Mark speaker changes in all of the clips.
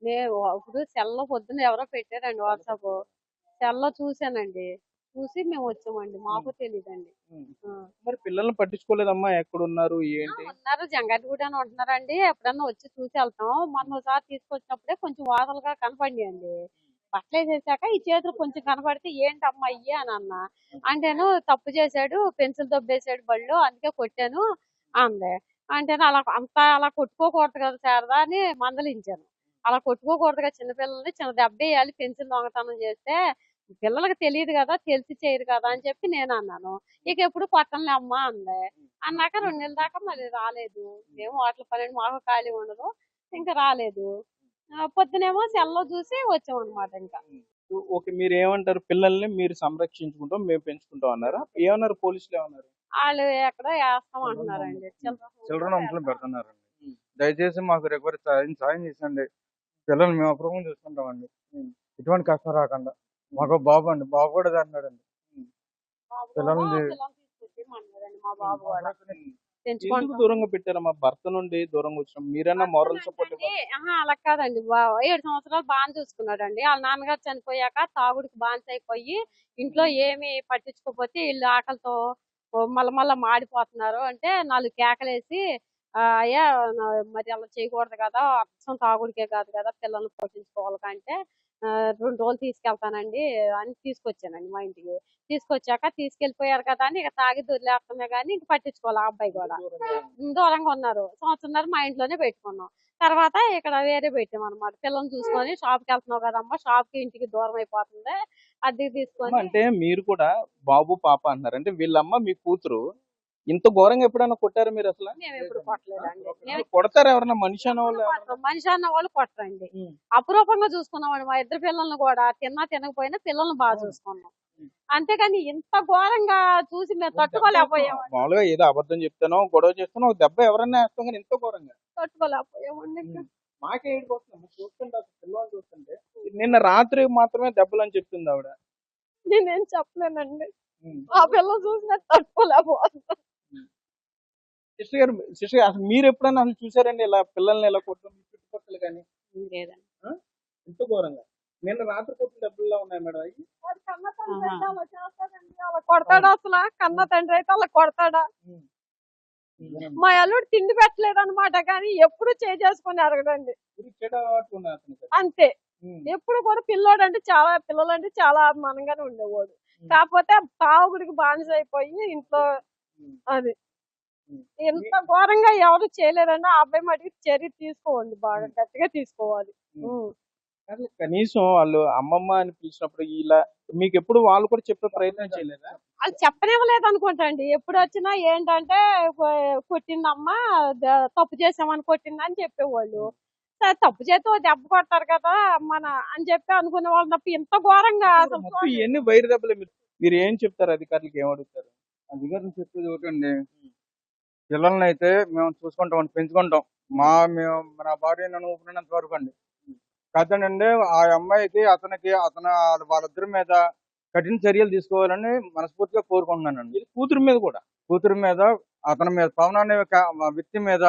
Speaker 1: నేను ఇప్పుడు సెల్లో పొద్దున్న ఎవరో పెట్టారండి వాట్సాప్. సెల్లో చూసానండి. చూసి మేము వచ్చామండి.
Speaker 2: ఉమ్,
Speaker 1: మాకు తెలీదండి.
Speaker 2: ఉమ్.
Speaker 1: ఆ.
Speaker 2: మరి పిల్లల్ని పట్టించుకోలేదమ్మా, ఎక్కడున్నారు
Speaker 1: ఆ,
Speaker 2: ఏంటి?
Speaker 1: ఉన్నారు జంగారెడ్డిగూడ అని ఉంటున్నారండి. ఎప్పుడన్నా వచ్చి చూసి వెళ్తాం. మొన్న ఒకసారి తీసుకొచ్చినప్పుడే కొంచెం వాతలుగా కనపడియండి. బట్టలు వేసేసాక ఈ చేతులు కొంచెం కనపడితే ఏంటమ్మా ఇయ్యి అని అన్నా. అంటేను తప్పు చేశాడు, పెన్సిల్ దొబ్బేశాడు బళ్ళు, అందుకే కొట్టాను అంది. అంటేను అలా కొట్టుకోకూడదు కదా శారదా అని మందలించాను. అలా కొట్టుకోకూడదు కదా చిన్నపిల్లల్ని, చిన్న దెబ్బ వేయాలి పెన్సిల్ దొంగతనం చేస్తే. పిల్లలకి తెలియదు కదా, తెలిసి చేయరు కదా అని చెప్పి నేను అన్నాను. ఇక ఎప్పుడు కొట్టనులే అమ్మా అంది. అన్నాక 2 నెలల దాకా మళ్ళీ రాలేదు. మేము హోటల్ పని మాకు ఖాళీ ఉండదు. ఇంకా రాలేదు. పొద్దునేమో సెల్లో చూసి వచ్చాం అనమాట ఇంకా.
Speaker 2: ఓకే, మీరు ఏమంటారు? పిల్లల్ని మీరు సంరక్షించుకుంటాం, మేము పెంచుకుంటాం అన్నారా? ఏమన్నారు పోలీసులు? ఏమన్నారు?
Speaker 1: వాళ్ళు ఎక్కడో వేస్తాం అంటున్నారండి.
Speaker 3: చిల్డ్రన్ హోమ్స్ లో పెడుతున్నారండి. దయచేసి మాకు రికవరీ సాయం చేసండి. పిల్లల్ని మేము అప్రూవం చూసుకుంటామండి. ఎటువంటి కష్టం రాకుండా. మాకు బాబు అండి, బాబు కూడా అన్నాడండి. పిల్లల్ని
Speaker 1: తీసుకొచ్చేయమన్నారండి మా బాబు కూడా.
Speaker 2: ఎందుకు
Speaker 1: పెంచుకుంటాం.
Speaker 2: దూరంగా పెట్టారమ్మా? భర్త నుండి దూరంగా వచ్చిన మీరైనా మోరల్ సపోర్ట్
Speaker 1: అండి, అలా కాదండి. 7 సంవత్సరాలు బాగా చూసుకున్నాడండి. వాళ్ళ నాన్నగారు చనిపోయాక తాగుడికి బానిస అయిపోయి ఇంట్లో ఏమి పట్టించుకోకపోతే వీళ్ళు ఆకలితో మళ్ళా మాడిపోతున్నారు అంటే 4 కేకలేసి అయ్యా మరి అలా చేయకూడదు కదా, అచ్చం తాగుడికే కాదు కదా పిల్లల్ని పోషించుకోవాలి అంటే 2 రోజులు తీసుకెళ్తానండి అని తీసుకొచ్చానండి మా ఇంటికి. తీసుకొచ్చాక తీసుకెళ్లిపోయారు కదా అని ఇక తాగి దొరిలేస్తున్నా కానీ ఇంక పట్టించుకోవాలి ఆ అబ్బాయి కూడా. దూరంగా ఉన్నారు. సంవత్సరంన్నర మా ఇంట్లోనే పెట్టుకున్నాం. తర్వాత ఇక్కడ వేరే పెట్టాం అనమాట. పిల్లల్ని చూసుకొని షాప్కి వెళ్తున్నావు కదమ్మా, షాప్ కి ఇంటికి దూరం అయిపోతుంది, అద్దెకి తీసుకొని.
Speaker 2: అంటే మీరు కూడా బాబు పాప అన్నారు, అంటే వీళ్ళమ్మ మీ కూతురు. ఇంత ఘోరంగా ఎప్పుడైనా కొట్టారు మీరు అసలు?
Speaker 1: మేము ఎప్పుడు కొట్టలేదండి.
Speaker 2: కొడతారు ఎవరన్నా? మనిషి అన్న వాళ్ళు
Speaker 1: మనిషి అన్న వాళ్ళు కొట్టరండి. అపురూపంగా చూసుకున్నామండి మా ఇద్దరు పిల్లల్ని కూడా. తినకపోయినా పిల్లల్ని బాగా చూసుకున్నాం. అంతేగాని ఇంత ఘోరంగా చూసి మేము తట్టుకోలేకపోయామండి.
Speaker 2: మామూలుగా ఏదో అబద్ధం చెప్తానో గొడవ చేస్తానో ఒక దెబ్బ ఎవరన్నా వేస్తాం, కానీ ఇంత ఘోరంగా
Speaker 1: తట్టుకోలేకపోయామండి.
Speaker 2: మాకే ఏడిపోతుంది చూస్తుంటే. అసలు పిల్లలు చూస్తుంటే నిన్న రాత్రి మాత్రమే దెబ్బలు అని చెప్తుంది ఆవిడ.
Speaker 1: నేనేం చెప్పలేనండి. ఆ పిల్లలు చూసినా తట్టుకోలేకపోతున్నాం.
Speaker 2: సిస్టర్ గారు అసలు మీరు ఎప్పుడన్నా అసలు చూసారండి ఇలా పిల్లల్ని ఇలా కొట్టడం మీ చుట్టుపక్కల కానీ?
Speaker 1: లేదండి.
Speaker 2: ఇంత ఘోరంగా నిన్న రాత్రి కొట్టిన దెబ్బల్లో ఉన్నాయి మేడం అవి.
Speaker 1: కన్న తండ్రి అయితే అలా చేస్తాడండి, అలా కొడతాడా అసలు? కన్న తండ్రి అయితే అలా కొడతాడా? మా అల్లుడు తిండి పెట్టలేదు అనమాట, కానీ ఎప్పుడు చేసుకొని అడగడండి. అంతే. ఎప్పుడు కూడా పిల్లంటే చాలా అభిమానంగానే ఉండేవాడు. కాకపోతే తాగుడికి బానిస అయిపోయి ఇంట్లో అది ఇంత ఘోరంగా ఎవరు చేయలేదండి. ఆ అబ్బాయి మటుకు చర్య తీసుకోవాలి, బాగా గట్టిగా తీసుకోవాలి.
Speaker 2: కనీసం వాళ్ళు అమ్మమ్మ అని పిలిచినప్పుడు ఇలా మీకు ఎప్పుడు వాళ్ళు కూడా చెప్పే ప్రయత్నం చేయలేదా?
Speaker 1: వాళ్ళు చెప్పనివ్వలేదు అనుకుంటా అండి. ఎప్పుడు వచ్చినా ఏంటంటే కొట్టిందమ్మా, తప్పు చేసామని కొట్టిందని చెప్పేవాళ్ళు. సరే తప్పు చేస్తే దెబ్బ కొడతారు కదా మన అని చెప్పి అనుకునే వాళ్ళు తప్ప ఇంత ఘోరంగా అసలు
Speaker 2: ఎన్ని వైరు దెబ్బలు మీరు ఏం చెప్తారు? అధికారులకు ఏం అడుగుతారు?
Speaker 3: అధికారులు చెప్పేది ఒకటండి, పిల్లల్ని అయితే మేము చూసుకుంటాం, పెంచుకుంటాం. మేము నా భార్య నన్ను ఊపినంత వరకు అండి. కాదండి, ఆ అమ్మాయికి అతనికి వాళ్ళిద్దరి మీద కఠిన చర్యలు తీసుకోవాలని మనస్ఫూర్తిగా కోరుకుంటున్నానండి.
Speaker 2: కూతురు మీద కూడా,
Speaker 3: కూతురు మీద, అతని మీద, పవన్ అనే వ్యక్తి మీద,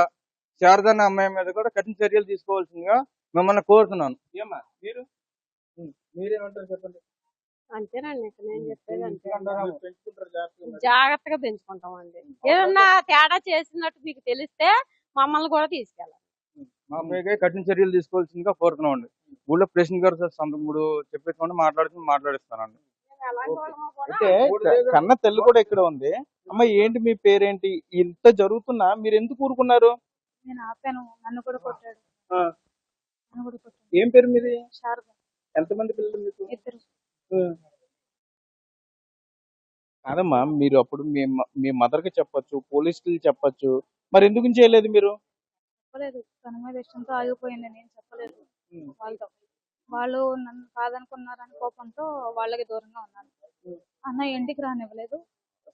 Speaker 3: శారద అనే అమ్మాయి మీద కూడా కఠిన చర్యలు తీసుకోవాల్సిందిగా మిమ్మల్ని కోరుతున్నాను.
Speaker 2: ఏమా మీరేమంటారు చెప్పండి?
Speaker 1: అంతేనండి. నేను చెప్పేది అంతే.
Speaker 2: పెంచుకుంటారు జాగ్రత్తగా.
Speaker 1: జాగ్రత్తగా పెంచుకుంటామండి. ఏదన్నా తేడా చేసినట్టు మీకు తెలిస్తే మమ్మల్ని కూడా తీసుకెళ్ళాలి.
Speaker 3: మా అమ్మాయికి కఠిన చర్యలు తీసుకోవాల్సిందిగా కోరుతున్నామండి. ఊళ్ళో ప్రెసిడెంట్ గారు ఇప్పుడు చెప్పేసుకోండి, మాట్లాడిస్తానండి.
Speaker 2: అయితే కన్న తల్లి కూడా ఇక్కడ ఉంది. అమ్మ ఏంటి మీ పేరేంటి? ఇంత జరుగుతున్నా మీరు ఎందుకు ఊరుకున్నారు?
Speaker 4: నేను ఆపాను, నన్ను కూడా కొట్టాడు.
Speaker 2: ఏం పేరు మీది?
Speaker 4: శారద.
Speaker 2: ఎంతమంది పిల్లలు మీకు?
Speaker 4: 2.
Speaker 2: కాదమ్మా, మీరు అప్పుడు మీ మదర్ కి చెప్పొచ్చు, పోలీసులు చెప్పొచ్చు, మరి ఎందుకు చేయలేదు మీరు?
Speaker 4: చెప్పలేదు, తన మీద ఇష్టంతో ఆగిపోయింది, నేను చెప్పలేదు వాళ్ళతో. వాళ్ళు నన్ను కాదనుకున్నారని కోపంతో వాళ్ళకి దూరంగా ఉన్నాను. అన్న ఇంటికి రానివ్వలేదు.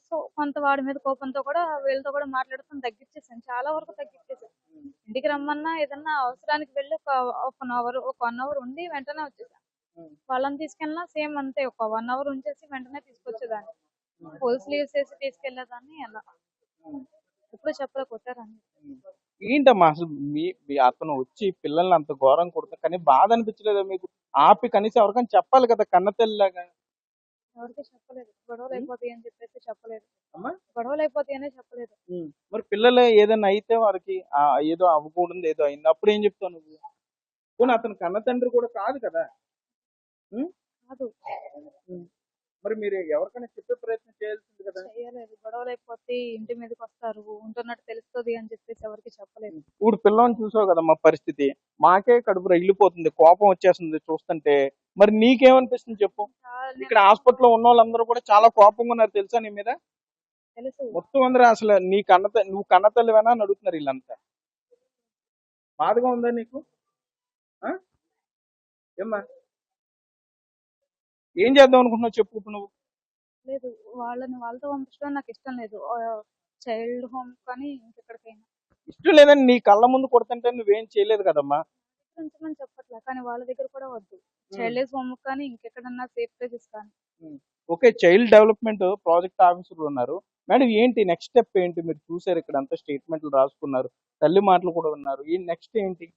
Speaker 4: సో కొంత వాడి మీద కోపంతో కూడా వీళ్ళతో కూడా మాట్లాడుతాం తగ్గించేసాను, చాలా వరకు తగ్గించేసాను. ఇంటికి రమ్మన్నా ఏదన్నా అవసరానికి వెళ్ళి ఒక 1 అవర్ ఉండి వెంటనే వచ్చేసాను. వాళ్ళని తీసుకెళ్ళినా సేమ్ అంతే, ఒక 1 అవర్ ఉంచేసి వెంటనే తీసుకొచ్చేదాన్ని. ఫుల్ స్లీవ్స్ వేసి తీసుకెళ్లేదాన్ని. అలా ఎప్పుడు చెప్పలే కొట్టారని.
Speaker 2: ఏంటమ్మా అసలు మీ అతను వచ్చి పిల్లల్ని అంత ఘోరం కొడతా కానీ బాధ అనిపించలేదా మీకు? ఆపి కనీసం ఎవరికైనా చెప్పాలి కదా కన్న తల్లిలాగా.
Speaker 4: ఎవరికి చెప్పలేదు. గొడవలు
Speaker 2: ఉం?
Speaker 4: అయిపోతాయి అని చెప్పేసి చెప్పలేదు.
Speaker 2: అమ్మా
Speaker 4: గొడవలు అయిపోతాయనే చెప్పలేదు.
Speaker 2: మరి పిల్లలు ఏదైనా అయితే వారికి ఏదో అవ్వకూడదు ఏదో అయింది అప్పుడు ఏం చెప్తావు నువ్వు? పోనీ అతను కన్న తండ్రి కూడా కాదు కదా. ఉం?
Speaker 4: కాదు,
Speaker 2: ఉం. మరి మీరు ఎవరికైనా చెప్పే ప్రయత్నం చేయాల్సింది కదా.
Speaker 4: చెయ్యలేదు. గొడవలు అయిపోతే ఇంటి మీదకి వస్తారు, ఉంటున్నట్టు తెలుస్తుంది అని చెప్పేసి ఎవరికి చెప్పలేదు.
Speaker 2: ఇప్పుడు పిల్లని చూసావు కదా మా పరిస్థితి. మాకే కడుపు రగిలిపోతుంది, కోపం వచ్చేస్తుంది చూస్తుంటే. మరి నీకేమనిపిస్తుంది చెప్పు? ఇక్కడ హాస్పిటల్లో ఉన్న వాళ్ళందరూ కూడా చాలా కోపంగా ఉన్నారు తెలుసా నీ మీద.
Speaker 4: తెలుసు.
Speaker 2: మొత్తం అందరూ అసలు నువ్వు కన్న తల్లివేనా అని అడుగుతున్నారు వీళ్ళంతా. బాధగా ఉందా నీకు? ఆ? ఏమ్మా ఏం చేద్దాం అనుకుంటున్నావు చెప్పు ఇప్పుడు నువ్వు?
Speaker 4: లేదు, వాళ్ళతో పంపించడం నాకు ఇష్టం లేదు. చైల్డ్ హోమ్ కానీ ఇంకెక్కడికైనా
Speaker 2: ఇష్టం లేదని నీ కళ్ళ ముందు కొడుతుంటే నువ్వేం చేయలేదు కదమ్మా.
Speaker 4: ఉంచమని చెప్పట్లే, కానీ వాళ్ళ దగ్గర కూడా వద్దు. చైల్డ్ హోమ్ కానీ ఇంకెక్కడన్నా సేఫ్ ప్లేసెస్ కానీ.
Speaker 2: Okay, child development project officer ఉన్నారు మేడం. ఏంటి నెక్స్ట్ స్టెప్ ఏంటి? మీరు చూసారు ఇక్కడ అంతా స్టేట్మెంట్లు రాసుకున్నారు, తల్లి మాటలు కూడా ఉన్నారు. ఈ నెక్స్ట్ ఏంటి?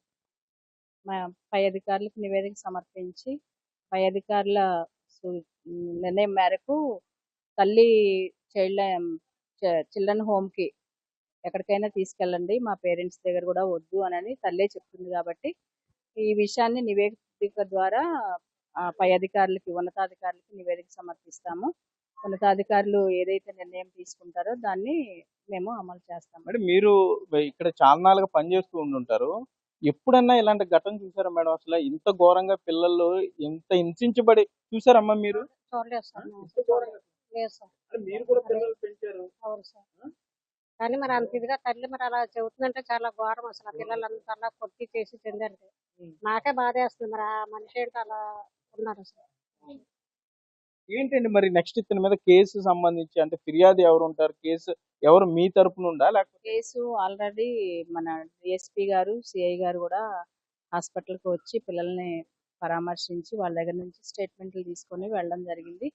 Speaker 1: మా పై అధికారులకు నివేదిక సమర్పించి పై అధికారుల నిర్ణయం మేరకు తల్లి చైల్డ్ చిల్డ్రన్ హోమ్కి ఎక్కడికైనా తీసుకెళ్ళండి, మా పేరెంట్స్ దగ్గర కూడా వద్దు అని తల్లే చెప్తుంది. కాబట్టి ఈ విషయాన్ని నివేదిక ద్వారా పై అధికారులకి ఉన్నతాధికారులకి నివేదిక సమర్పిస్తాము. ఉన్నతాధికారులు ఏదైతే నిర్ణయం తీసుకుంటారో దాన్ని మేము అమలు చేస్తాము.
Speaker 2: మేడం మీరు ఇక్కడ చాలా నాలుగా పనిచేస్తూ ఉండుంటారు. ఎప్పుడన్నా ఇలాంటి ఘటన చూసారా మేడం? అసలు ఇంత ఘోరంగా పిల్లలు ఇంత హింసించబడి చూసారమ్మా మీరు?
Speaker 1: చూడలేదు సార్.
Speaker 2: ఇంత ఘోరంగా.
Speaker 1: లేదు సార్.
Speaker 2: అంటే మీరు కూడా పిల్లలు పెంచారు.
Speaker 1: అవును సార్. కానీ మరి అంత ఇదిగా తల్లి మరి అలా చెబుతుందంటే చాలా ఘోరం అసలు. ఆ పిల్లలంతా అలా కొట్టి చేసి చెందంటే నాకే బాధేస్తుంది. మరి ఆ మనిషి ఏంటి అలా ఉన్నారు అసలు.
Speaker 2: ఏంటండి మరి నెక్స్ట్ ఇతని మీద కేసు సంబంధించి అంటే ఫిర్యాదు ఎవరు ఉంటారు? కేసు ఎవరు మీ తరపున ఉందా లేకపోతే?
Speaker 1: కేసు ఆల్రెడీ మన డిఎస్పీ గారు సిఐ గారు కూడా హాస్పిటల్కి వచ్చి పిల్లల్ని పరామర్శించి వాళ్ళ దగ్గర నుంచి స్టేట్మెంట్లు తీసుకొని వెళ్ళడం జరిగింది.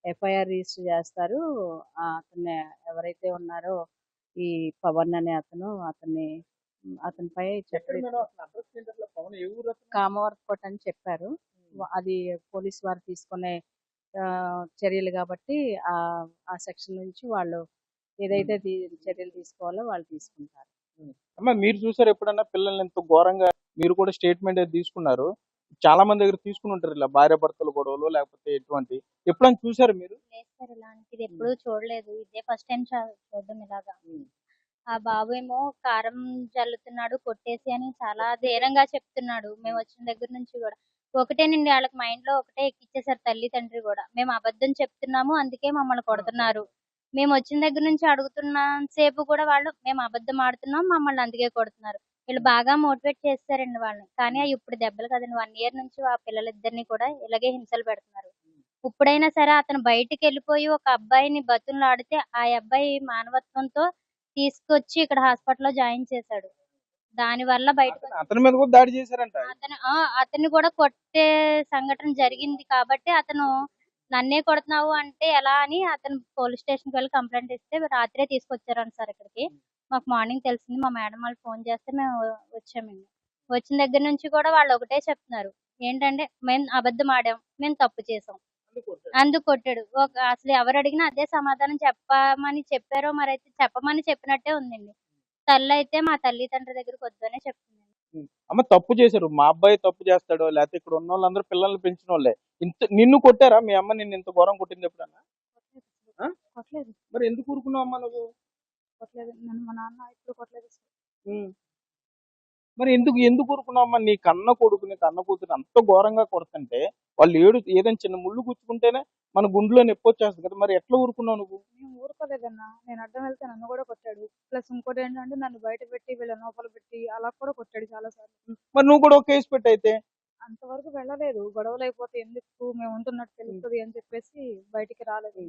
Speaker 1: ఎఫ్ఐఆర్ రిజిస్టర్ చేస్తారు. అతన్ని ఎవరైతే ఉన్నారో ఈ పవన్ అనే అతనిపై కామవర్కోట్ అని చెప్పారు. అది పోలీస్ వారు తీసుకునే చర్యలు కాబట్టి ఆ సెక్షన్ నుంచి వాళ్ళు ఏదైతే చర్యలు తీసుకోవాలో వాళ్ళు తీసుకుంటారు.
Speaker 2: అమ్మా మీరు చూసారు ఎప్పుడన్నా పిల్లల్ని ఎంతో ఘోరంగా? మీరు కూడా స్టేట్మెంట్ తీసుకున్నారు, చాలా మంది దగ్గర తీసుకుని ఉంటారు ఇలా భార్య భర్తల గొడవలు లేకపోతే ఎటువంటి. ఎప్పుడైనా చూసారు మీరు?
Speaker 5: లేదు సార్, ఇలాంటిది ఎప్పుడూ చూడలేదు. ఇదే ఫస్ట్ టైం చూడడం ఇలాగా. ఆ బాబు ఏమో కారం జల్లుతున్నాడు కొట్టేసి అని చాలా ధైర్యంగా చెప్తున్నాడు. మేము వచ్చిన దగ్గర నుంచి కూడా ఒకటేనండి, వాళ్ళకి మైండ్ లో ఒకటే ఎక్కిచ్చేసారు తల్లి తండ్రి కూడా. మేము అబద్ధం చెప్తున్నాము అందుకే మమ్మల్ని కొడుతున్నారు. మేము వచ్చిన దగ్గర నుంచి అడుగుతున్న సేపు కూడా వాళ్ళు మేము అబద్ధం ఆడుతున్నాం మమ్మల్ని అందుకే కొడుతున్నారు. వీళ్ళు బాగా మోటివేట్ చేస్తారండి వాళ్ళని. కానీ అవి ఇప్పుడు దెబ్బలు కదండి, 1 year నుంచి ఆ పిల్లలిద్దరిని కూడా ఇలాగే హింసలు పెడుతున్నారు. ఇప్పుడైనా సరే అతను బయటికి వెళ్ళిపోయి ఒక అబ్బాయిని బతుకులాడితే ఆ అబ్బాయి మానవత్వంతో తీసుకొచ్చి ఇక్కడ హాస్పిటల్లో జాయిన్ చేశాడు. దాని వల్ల బయటకు
Speaker 2: అతని మీద కూడా దాడి చేశారంట.
Speaker 5: అతన్ని కూడా కొట్టే సంఘటన జరిగింది. కాబట్టి అతను నన్నే కొడుతున్నావు అంటే ఎలా అని అతను పోలీస్ స్టేషన్కి వెళ్ళి కంప్లైంట్ ఇస్తే రాత్రే తీసుకొచ్చారంట సార్ ఇక్కడికి. మాకు మార్నింగ్ తెలిసింది, మా మేడం వాళ్ళు ఫోన్ చేస్తే మేము వచ్చామండి. వచ్చిన దగ్గర నుంచి కూడా వాళ్ళు ఒకటే చెప్తున్నారు, ఏంటంటే మేము అబద్ధం ఆడాం, మేము తప్పు చేసాం, అందుకు కొట్టాడు. అసలు ఎవరు అడిగినా అదే సమాధానం చెప్పమని చెప్పారో మరైతే చెప్పమని చెప్పినట్టే ఉందండి. తల్లి అయితే మా తల్లి తండ్రి దగ్గరకు వద్దనే చెప్తుంది.
Speaker 2: అమ్మ తప్పు చేశారు, మా అబ్బాయి తప్పు చేస్తాడో లేకపోతే ఇక్కడ ఉన్న వాళ్ళందరూ పిల్లల్ని పెంచిన వాళ్ళే నిన్ను కొట్టారా? మీ అమ్మ నిన్ను ఇంత ఘోరం కొట్టింది ఎప్పుడన్నా?
Speaker 4: కొట్టలేదు.
Speaker 2: మరి ఎందుకు ఊరుకున్నావు అమ్మా నువ్వు?
Speaker 4: కొట్టలేదు, నన్ను మా నాన్న ఇప్పుడు కొట్టలేదు సార్.
Speaker 2: మరి ఎందుకు ఊరుకున్నావు అమ్మా? నీ కన్న కొడుకుని కన్న కూతురు అంత ఘోరంగా కొడుతుంటే వాళ్ళు ఏదైనా చిన్న ముళ్ళు గుచ్చుకుంటేనే మన గుండెలో నొప్పి వచ్చేస్తుంది కదా, మరి ఎట్లా ఊరుకున్నావు నువ్వు?
Speaker 4: మేము ఊరుకోలేదన్నా, నేను అడ్డం వెళ్తే నన్ను కూడా కొట్టాడు. ప్లస్ ఇంకోటి ఏంటంటే నన్ను బయట పెట్టి వీళ్ళ లోపల పెట్టి అలా కూడా కొట్టాడు చాలా సార్లు.
Speaker 2: మరి నువ్వు కూడా ఒక కేసు పెట్టయితే.
Speaker 4: అంతవరకు వెళ్ళలేదు. గొడవలు అయిపోతే ఎందుకు మేము ఉంటున్నట్టు తెలుస్తుంది అని చెప్పేసి బయటికి రాలేదు.